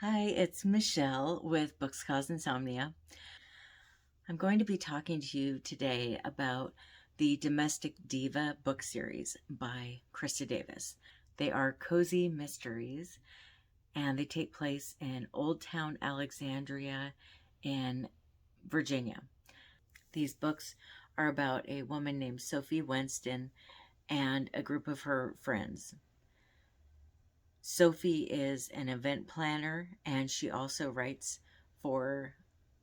Hi, it's Michelle with Books Cause Insomnia. I'm going to be talking to you today about the Domestic Diva book series by Krista Davis. They are cozy mysteries and they take place in Old Town Alexandria in Virginia. These books are about a woman named Sophie Winston and a group of her friends. Sophie is an event planner and she also writes for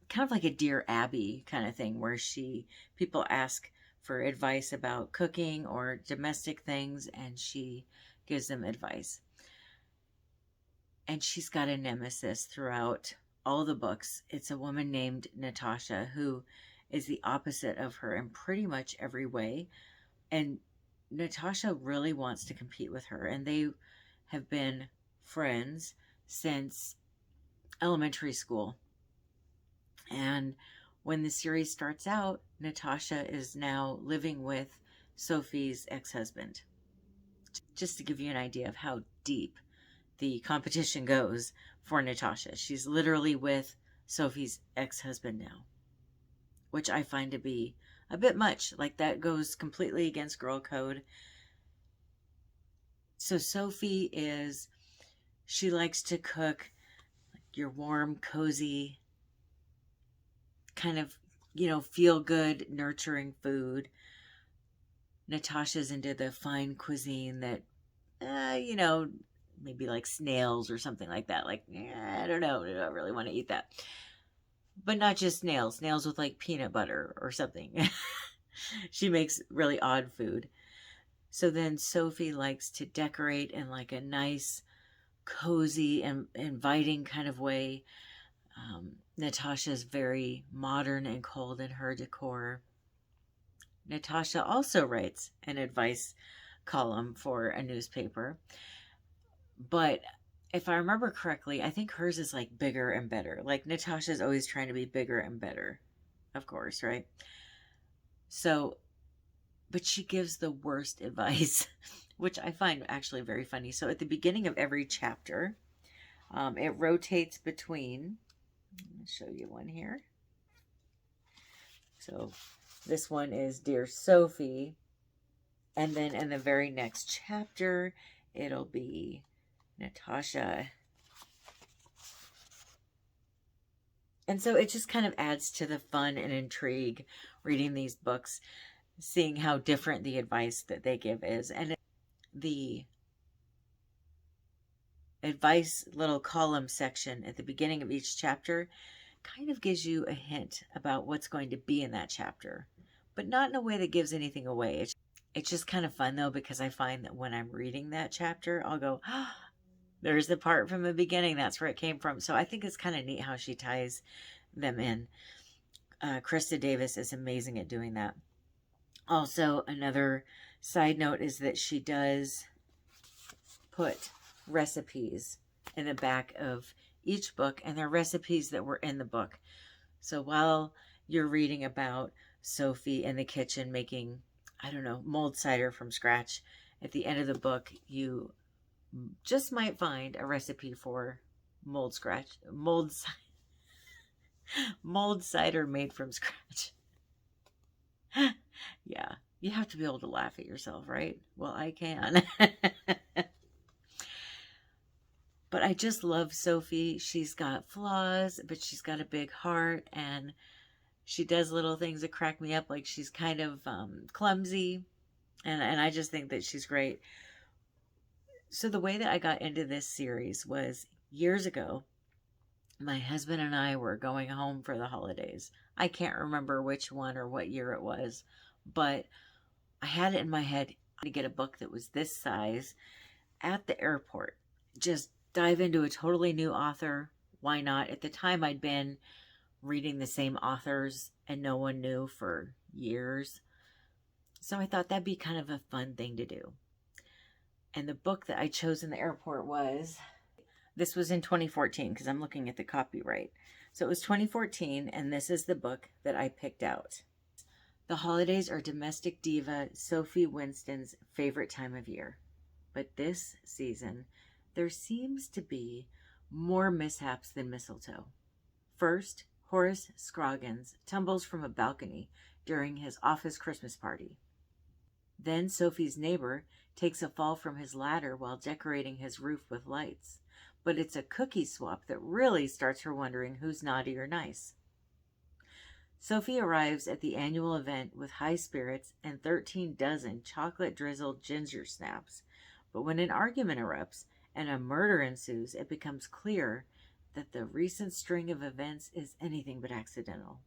kind of like a Dear Abby kind of thing where people ask for advice about cooking or domestic things and she gives them advice. And she's got a nemesis throughout all the books. It's a woman named Natasha who is the opposite of her in pretty much every way. And Natasha really wants to compete with her, and they have been friends since elementary school. And when the series starts out, Natasha is now living with Sophie's ex-husband. Just to give you an idea of how deep the competition goes for Natasha. She's literally with Sophie's ex-husband now, which I find to be a bit much. Like, that goes completely against girl code. So Sophie she likes to cook your warm, cozy, kind of, feel good, nurturing food. Natasha's into the fine cuisine that, maybe like snails or something like that. Like, I don't know. I don't really want to eat that. But not just snails with like peanut butter or something. She makes really odd food. So then Sophie likes to decorate in like a nice, cozy and inviting kind of way. Natasha's very modern and cold in her decor. Natasha also writes an advice column for a newspaper. But if I remember correctly, I think hers is like bigger and better. Like, Natasha's always trying to be bigger and better, of course, right? So, but she gives the worst advice, which I find actually very funny. So at the beginning of every chapter, it rotates between, I'll show you one here. So this one is Dear Sophie. And then in the very next chapter, it'll be Natasha. And so it just kind of adds to the fun and intrigue reading these books, seeing how different the advice that they give is. And the advice little column section at the beginning of each chapter kind of gives you a hint about what's going to be in that chapter, but not in a way that gives anything away. It's just kind of fun though, because I find that when I'm reading that chapter, I'll go, oh, there's the part from the beginning. That's where it came from. So I think it's kind of neat how she ties them in. Krista Davis is amazing at doing that. Also, another side note is that she does put recipes in the back of each book, and they're recipes that were in the book. So while you're reading about Sophie in the kitchen making, I don't know, mold cider from scratch, at the end of the book, you just might find a recipe for mold cider made from scratch. Yeah, you have to be able to laugh at yourself, right? Well, I can. But I just love Sophie. She's got flaws, but she's got a big heart, and she does little things that crack me up. Like, she's kind of clumsy, and I just think that she's great. So the way that I got into this series was years ago. My husband and I were going home for the holidays. I can't remember which one or what year it was, but I had it in my head to get a book that was this size at the airport. Just dive into a totally new author. Why not? At the time, I'd been reading the same authors and no one knew for years. So I thought that'd be kind of a fun thing to do. And the book that I chose in the airport this was in 2014 because I'm looking at the copyright. So it was 2014, and this is the book that I picked out. The holidays are domestic diva Sophie Winston's favorite time of year. But this season, there seems to be more mishaps than mistletoe. First, Horace Scroggins tumbles from a balcony during his office Christmas party. Then Sophie's neighbor takes a fall from his ladder while decorating his roof with lights. But it's a cookie swap that really starts her wondering who's naughty or nice. Sophie arrives at the annual event with high spirits and 13 dozen chocolate-drizzled ginger snaps. But when an argument erupts and a murder ensues, it becomes clear that the recent string of events is anything but accidental.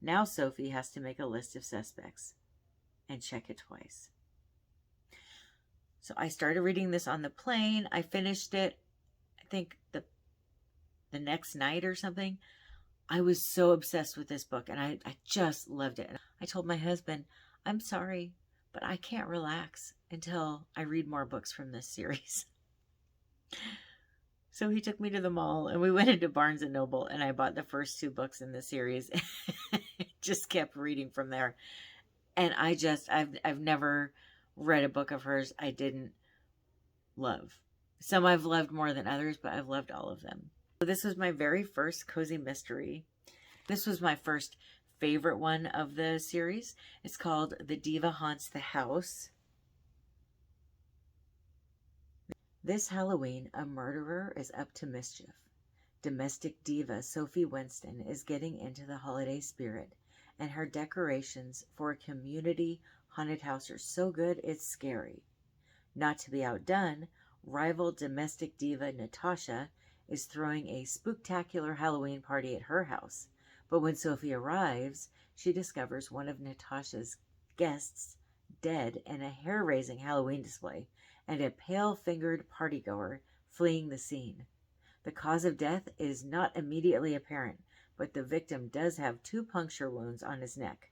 Now Sophie has to make a list of suspects and check it twice. So I started reading this on the plane. I finished it, I think, the next night or something. I was so obsessed with this book, and I just loved it. I told my husband, I'm sorry, but I can't relax until I read more books from this series. So he took me to the mall, and we went into Barnes & Noble, and I bought the first 2 books in the series. Just kept reading from there. And I've never read a book of hers I didn't love. Some I've loved more than others, but I've loved all of them. So this was my very first cozy mystery. This was my first favorite one of the series. It's called The Diva Haunts the House. This Halloween, a murderer is up to mischief. Domestic diva Sophie Winston is getting into the holiday spirit, and her decorations for a community haunted house are so good it's scary. Not to be outdone, rival domestic diva Natasha is throwing a spooktacular Halloween party at her house. But when Sophie arrives, she discovers one of Natasha's guests dead in a hair-raising Halloween display, and a pale-fingered partygoer fleeing the scene. The cause of death is not immediately apparent, but the victim does have 2 puncture wounds on his neck.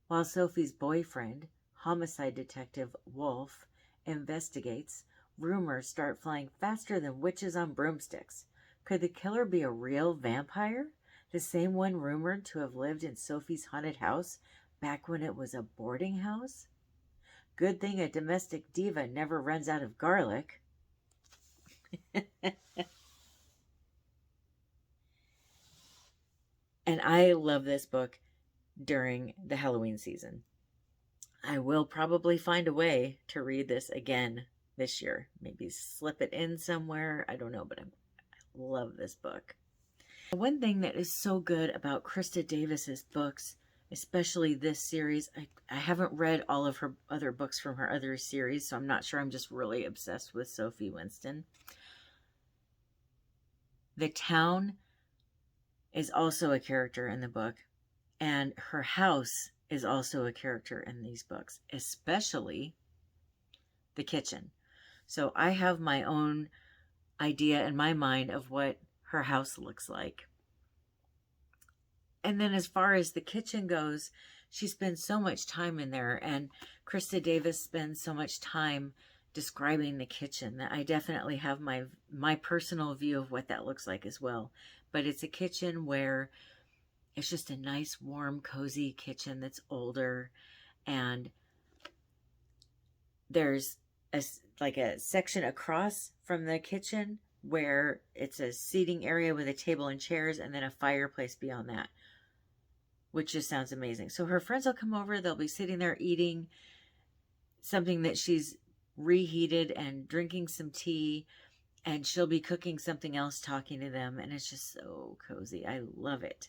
While Sophie's boyfriend, homicide detective Wolf, investigates, rumors start flying faster than witches on broomsticks. Could the killer be a real vampire? The same one rumored to have lived in Sophie's haunted house back when it was a boarding house? Good thing a domestic diva never runs out of garlic. And I love this book during the Halloween season. I will probably find a way to read this again this year. Maybe slip it in somewhere. I don't know, but I love this book. One thing that is so good about Krista Davis's books, especially this series, I haven't read all of her other books from her other series, so I'm not sure. I'm just really obsessed with Sophie Winston. The town is also a character in the book, and her house is also a character in these books, especially the kitchen. So I have my own idea in my mind of what her house looks like. And then as far as the kitchen goes, she spends so much time in there, and Krista Davis spends so much time describing the kitchen that I definitely have my personal view of what that looks like as well. But it's a kitchen where it's just a nice, warm, cozy kitchen that's older, and there's like a section across from the kitchen where it's a seating area with a table and chairs, and then a fireplace beyond that, which just sounds amazing. So her friends will come over, they'll be sitting there eating something that she's reheated and drinking some tea, and she'll be cooking something else, talking to them, and it's just so cozy. I love it.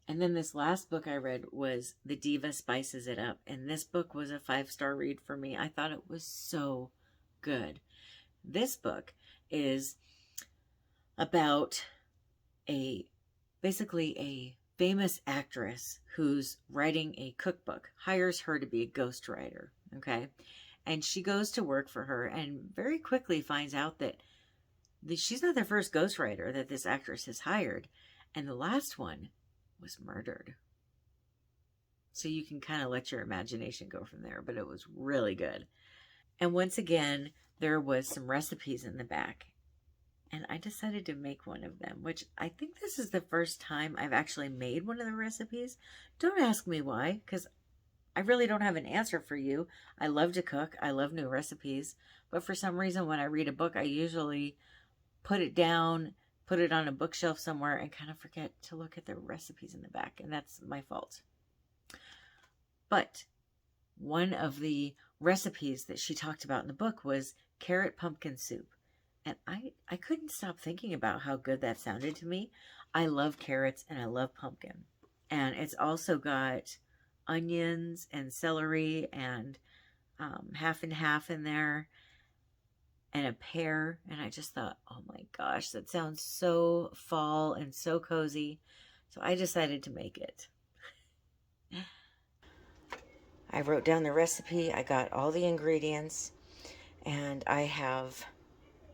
And then this last book I read was The Diva Spices It Up, and this book was a 5-star read for me. I thought it was so good. This book is about basically a famous actress who's writing a cookbook, hires her to be a ghostwriter, okay? And she goes to work for her and very quickly finds out that she's not the first ghostwriter that this actress has hired, and the last one was murdered. So you can kind of let your imagination go from there, but it was really good. And once again, there was some recipes in the back, and I decided to make one of them, which I think this is the first time I've actually made one of the recipes. Don't ask me why, because I really don't have an answer for you. I love to cook. I love new recipes. But for some reason, when I read a book, I usually put it down, put it on a bookshelf somewhere, and kind of forget to look at the recipes in the back. And that's my fault. But one of the recipes that she talked about in the book was carrot pumpkin soup. And I couldn't stop thinking about how good that sounded to me. I love carrots and I love pumpkin. And it's also got onions and celery and half and half in there, and a pear. And I just thought, oh my gosh, that sounds so fall and so cozy. So I decided to make it. I wrote down the recipe. I got all the ingredients, and I have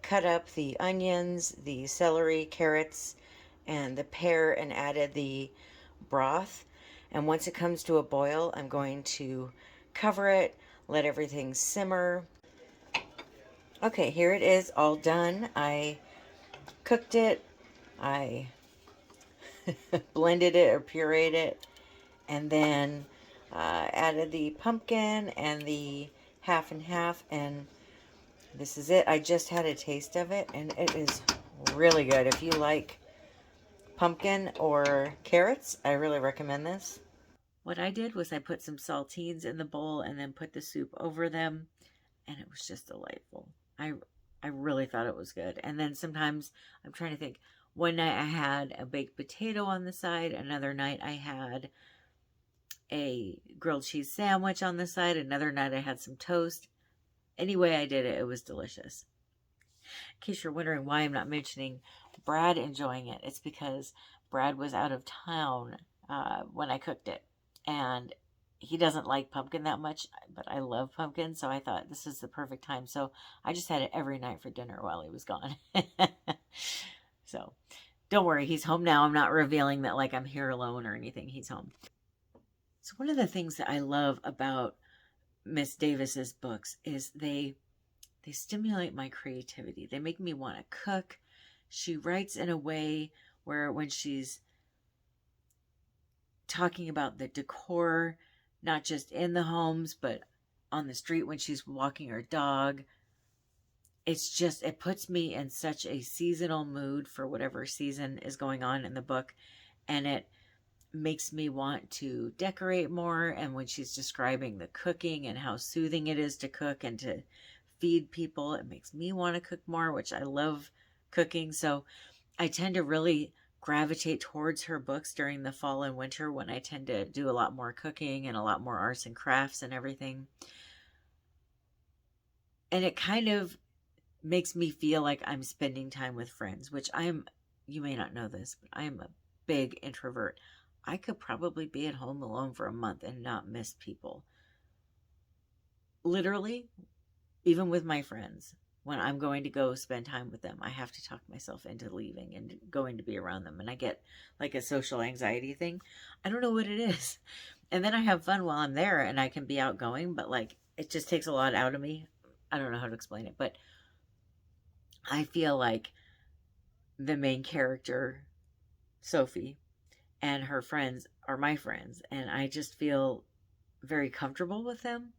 cut up the onions, the celery, carrots, and the pear, and added the broth. And once it comes to a boil, I'm going to cover it, let everything simmer. Okay, here it is, all done. I cooked it, I blended it or pureed it, and then added the pumpkin and the half and half, and this is it. I just had a taste of it, and it is really good. If you like pumpkin or carrots, I really recommend this. What I did was I put some saltines in the bowl and then put the soup over them, and it was just delightful. I really thought it was good. And then sometimes, I'm trying to think, one night I had a baked potato on the side, another night I had a grilled cheese sandwich on the side, another night I had some toast. Any way I did it, it was delicious. In case you're wondering why I'm not mentioning Brad enjoying it, it's because Brad was out of town when I cooked it. And he doesn't like pumpkin that much, but I love pumpkin, so I thought this is the perfect time. So I just had it every night for dinner while he was gone. So don't worry, he's home now. I'm not revealing that like I'm here alone or anything. He's home. So one of the things that I love about Miss Davis's books is they stimulate my creativity. They make me want to cook. She writes in a way where when she's talking about the decor, not just in the homes, but on the street when she's walking her dog, it puts me in such a seasonal mood for whatever season is going on in the book. And it makes me want to decorate more. And when she's describing the cooking and how soothing it is to cook and to feed people, it makes me want to cook more, which I love cooking. So I tend to really gravitate towards her books during the fall and winter, when I tend to do a lot more cooking and a lot more arts and crafts and everything. And it kind of makes me feel like I'm spending time with friends, which you may not know this, but I am a big introvert. I could probably be at home alone for a month and not miss people. Literally, even with my friends, when I'm going to go spend time with them, I have to talk myself into leaving and going to be around them. And I get like a social anxiety thing. I don't know what it is. And then I have fun while I'm there and I can be outgoing, but like it just takes a lot out of me. I don't know how to explain it, but I feel like the main character, Sophie, and her friends are my friends. And I just feel very comfortable with them.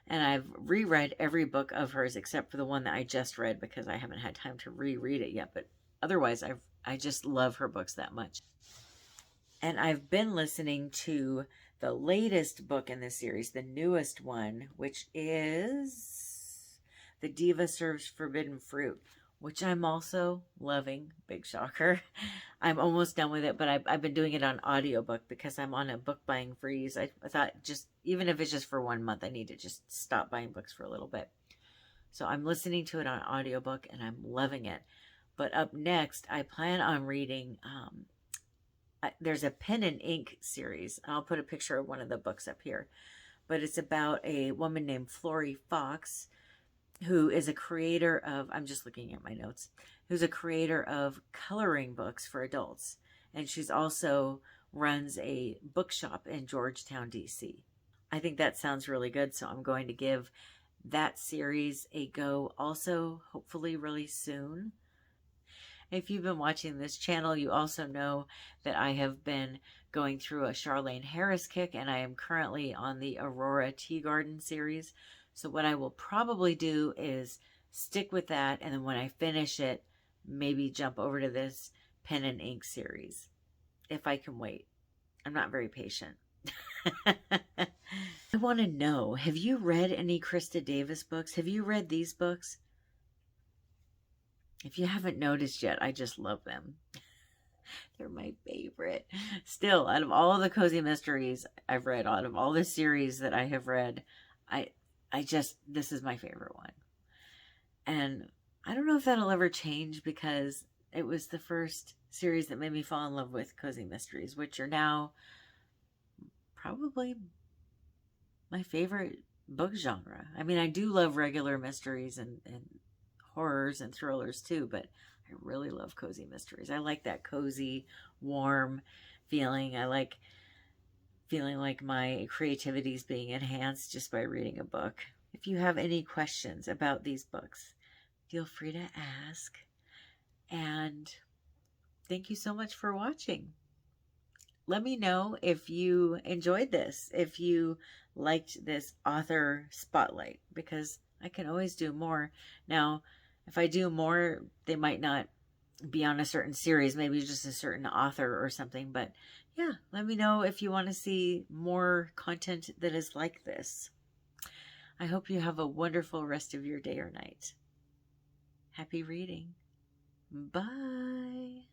And I've reread every book of hers except for the one that I just read, because I haven't had time to reread it yet. But otherwise, I just love her books that much. And I've been listening to the latest book in this series, the newest one, which is The Diva Serves Forbidden Fruit, which I'm also loving. Big shocker. I'm almost done with it, but I've been doing it on audiobook because I'm on a book buying freeze. I thought, just even if it's just for 1 month, I need to just stop buying books for a little bit. So I'm listening to it on audiobook and I'm loving it. But up next, I plan on reading, there's a pen and ink series. I'll put a picture of one of the books up here. But it's about a woman named Flory Fox, who is a creator of, I'm just looking at my notes, who's a creator of coloring books for adults. And she's also runs a bookshop in Georgetown, DC. I think that sounds really good, so I'm going to give that series a go also, hopefully really soon. If you've been watching this channel, you also know that I have been going through a Charlaine Harris kick, and I am currently on the Aurora Tea Garden series. So what I will probably do is stick with that, and then when I finish it, maybe jump over to this pen and ink series if I can wait. I'm not very patient. I want to know, have you read any Krista Davis books? Have you read these books? If you haven't noticed yet, I just love them. They're my favorite. Still, out of all the cozy mysteries I've read, out of all the series that I have read, this is my favorite one. And I don't know if that'll ever change, because it was the first series that made me fall in love with cozy mysteries, which are now probably my favorite book genre. I mean, I do love regular mysteries and horrors and thrillers too, but I really love cozy mysteries. I like that cozy, warm feeling. I like feeling like my creativity is being enhanced just by reading a book. If you have any questions about these books, feel free to ask. And thank you so much for watching. Let me know if you enjoyed this, if you liked this author spotlight, because I can always do more. Now, if I do more, they might not be on a certain series, maybe just a certain author or something. But yeah, let me know if you want to see more content that is like this. I hope you have a wonderful rest of your day or night. Happy reading. Bye.